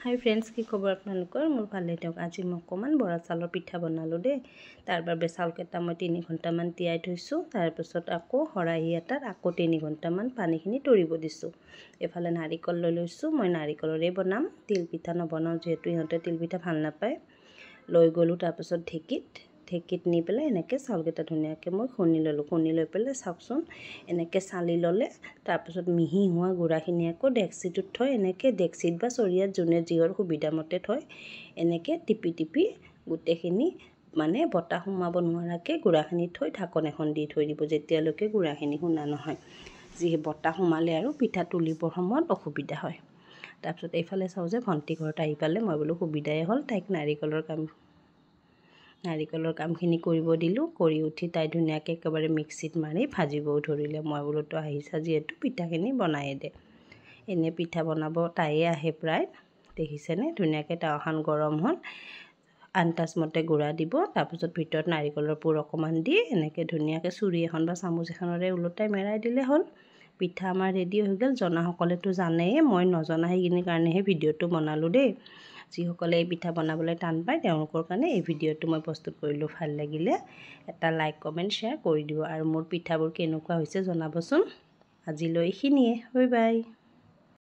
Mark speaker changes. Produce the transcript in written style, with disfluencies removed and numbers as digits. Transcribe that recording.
Speaker 1: hi friends की खबर आपनलोकर मोर भाले दियक আজি মই অকমান বৰা চাউলৰ পিঠা বনালো দে তাৰ বাবে চাউল কেটা মই 3 ঘণ্টা মান তিয়াই থৈছো তাৰ পিছত আকৌ হৰাহি এটাত আকৌ 3 ঘণ্টা মান পানীখিনি তৰিব দিছো এফালে নাৰিকল লৈ লৈছো মই নাৰিকলৰে বনাম তিল পিঠা নবনাও যেহেতু ইহতে তিল পিঠা ভাল নাপায় লৈ গলো তাৰ পিছত ঢেকিত নি পেলাই এনেকে চাউল কেটা ধুনিয়াকে মই খুনি ললো খুনি লৈ পেলাই চাওকচোন এনেকে চালি ললে তাৰ পিছত মিহি হোৱা গুড়াখিনি আকৌ ডেক্সিটোত থৈ এনেকে ডেক্সিত বা চৰিয়াত জুনে জিহৰ সুবিধা মতে থৈ এনেকে টিপি গুটেখিনি মানে বটা হুমাব নোৱাৰাকে গুড়াখিনি থৈ ঢাকন এখন দি থৈ দিব যেতিয়ালৈকে গুড়াখিনি হুনা নহয় যি বটা হুমালে আৰু পিঠা তুলিবৰ সময়ত অসুবিধা হয় তাৰ পিছত এইফালে চাও যে ভন্টি ঘৰত আহি পালে মই বলো সুবিধাই হল তাইক নাৰিকলৰ কামখিনি কৰিব দিলো কৰি উঠি তাই ধুনিয়াকে একেবাৰে মিক্সিত মাৰি ভাজিবও ধৰিলে মই বলো তো আহিছা যেহেতু পিঠাখিনি বনাই দে এনে পিঠা বনাব তাইয়ে আহে প্ৰায় দেখিছেনে ধুনিয়াকে তাৱাখন গৰম হল আন্তাজ মতে গুড়া দিব তাৰ পিছত ভিতৰত নাৰিকলৰ পুৰ অকমান দি এনেকে ধুনিয়াকে চুৰি এখন বা চামুচ এখনৰে উলটাই মেৰাই দিলে হল পিঠা আমাৰ ৰেডি হৈ গল জনা সকলেতো জানেই মই নজনা হেগিনি কাৰণেহে ভিডিওটো বনালো দেই যিসকলে এই পিঠা বনাবলৈ টান পায় তেওঁলোকৰ কাৰণে এই ভিডিওটো মই প্ৰস্তুত কৰিলো ভাল লাগিলে এটা লাইক কমেন্ট শেয়াৰ কৰি দিও আৰু মোৰ পিঠাবোৰ কেনেকুৱা হৈছে জনাবচোন আজিলৈ এইখিনিয়ে বাই বাই